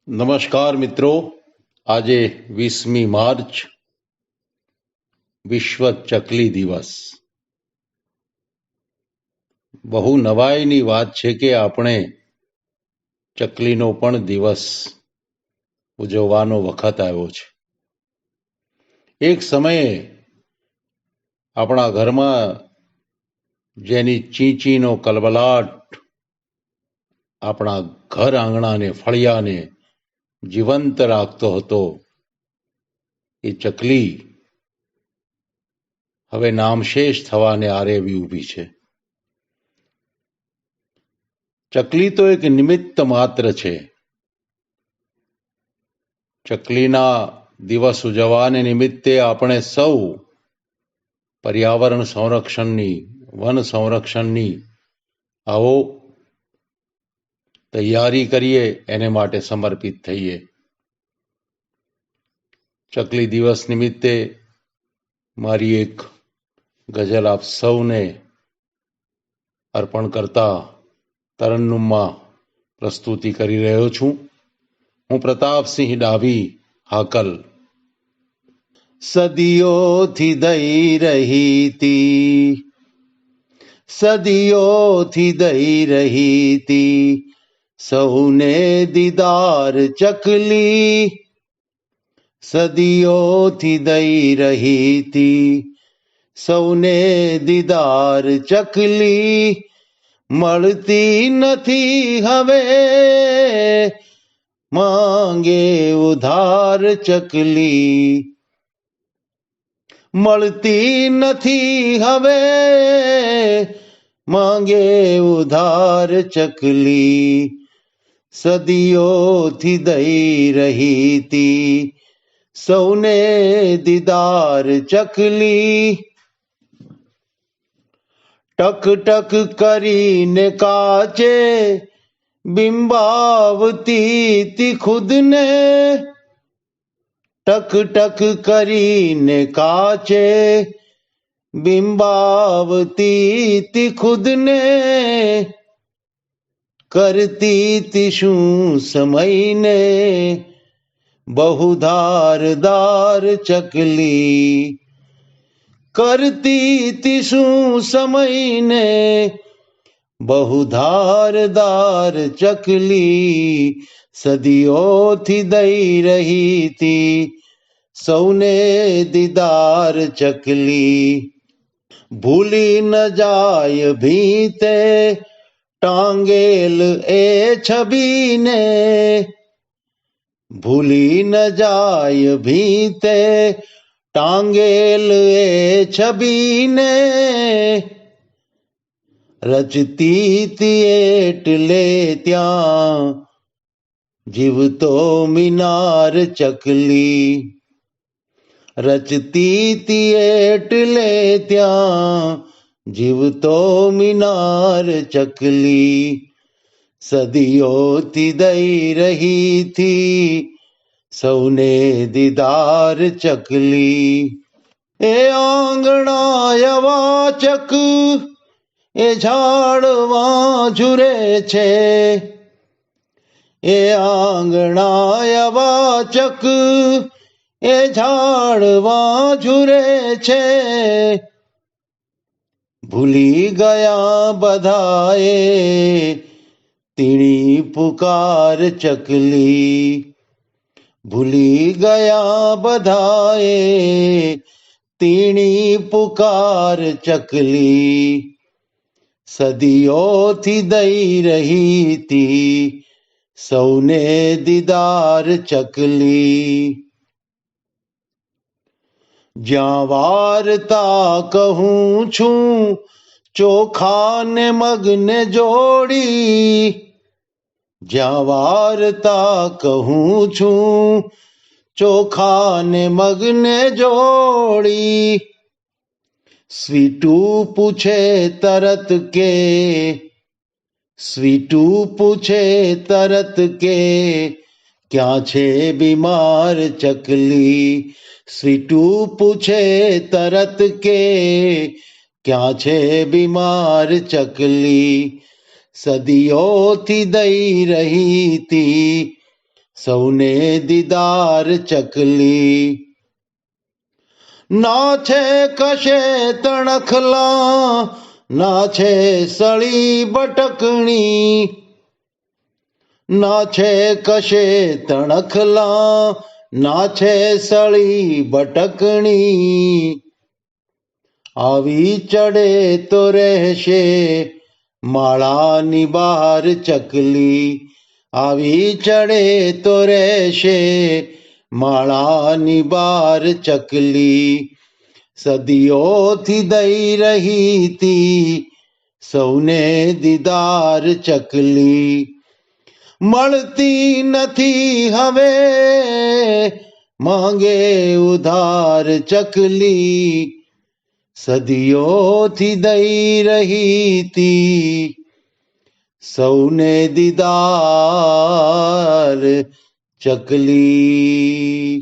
નમસ્કાર મિત્રો, આજે 20મી માર્ચ વિશ્વ ચકલી દિવસ. બહુ નવાઈની વાત છે કે આપણે ચકલીનો પણ દિવસ ઉજવવાનો વખત આવ્યો છે. એક સમયે આપણા ઘરમાં જેની ચીંચીનો કલબલાટ આપણા ઘર આંગણાને ફળિયાને જીવંત રાખતો હતો, એ ચકલી હવે નામશેષ થવાને આરે ઊભી છે. ચકલી તો એક નિમિત્ત માત્ર છે. ચકલીના દિવસ ઉજવવાને નિમિત્તે આપણે સૌ પર્યાવરણ સંરક્ષણની, વન સંરક્ષણની આવો તૈયારી કરીએ, એને માટે સમર્પિત થઈએ. ચકલી દિવસ નિમિત્તે મારી એક ગઝલ આપ સૌને અર્પણ કરતા તરન્નુમમાં પ્રસ્તુતિ કરી રહ્યો છું. હું પ્રતાપસિંહ ડાભી, હાકલ. સદીઓથી દઈ રહી તી, સદીઓથી દઈ રહી તી સૌને દીદાર ચકલી, સદીઓથી દઈ રહી તી સૌને દીદાર ચકલી, મળતી નથી હવે માંગે ઉધાર ચકલી, મળતી નથી હવે માંગે ઉધાર ચકલી, સદીઓથી દઈ રહી તી સૌને દીદાર ચકલી. ટક ટક કરીને કાચે બિંબાવતી તી ખુદને, ટક ટક કરીને કાચે બિંબાવતી તી ખુદને, કરતી તી શું સમયને બહુ ધારદાર ચકલી, કરતી તી શું સમયને બહુ ધારદાર ચકલી, સદીઓથી દઈ રહી તી સૌને દીદાર ચકલી. ભૂલી ન જાય ભીતે ટાંગેલ એ છબીને, ભૂલી ન જાય ભીતે ટાંગેલ એ છબીને, રચતી તી એટલે ત્યાં જીવતો મિનાર ચકલી, રચતી તી એટલે ત્યાં જીવતો મિનાર ચકલી, સદીઓથી દઈ રહી તી સૌને દીદાર ચકલી. એ આંગણા વાચક એ ઝાડવા ઝૂરે છે, એ આંગણા વાચક એ ઝાડવા ઝૂરે છે, ભૂલી ગયા બધાએ તીણી પુકાર ચકલી, ભૂલી ગયા બધાએ તીણી પુકાર ચકલી, સદીઓથી દઈ રહી તી સૌને દીદાર ચકલી. જ્યાં વાર્તા કહું છું ચોખા ને મગને જોડી, જ્યાં વાર્તા કહું છું ચોખા ને મગને જોડી, સ્વીટું પૂછે તરત કે, સ્વીટું પૂછે તરત કે ક્યાં છે બીમાર ચકલી, સ્વીટું પૂછે તરત કે ક્યાં છે બીમાર ચકલી, સદીઓથી દઈ રહી તી સૌને દીદાર ચકલી. ના છે કશે તણખલા, ના છે સળી બટકણી, ના છે કશે તણખલા, ના છે સળી બટકણી. આવી ચડે તો રહેશે માળાની બહાર ચકલી, આવી ચડે તો રહેશે માળાની બહાર ચકલી. સદીઓથી દઈ રહી તી સૌને દીદાર ચકલી, મળતી નથી હવે માંગે ઉધાર ચકલી. સદીઓથી દઈ રહી તી સૌને દીદાર ચકલી.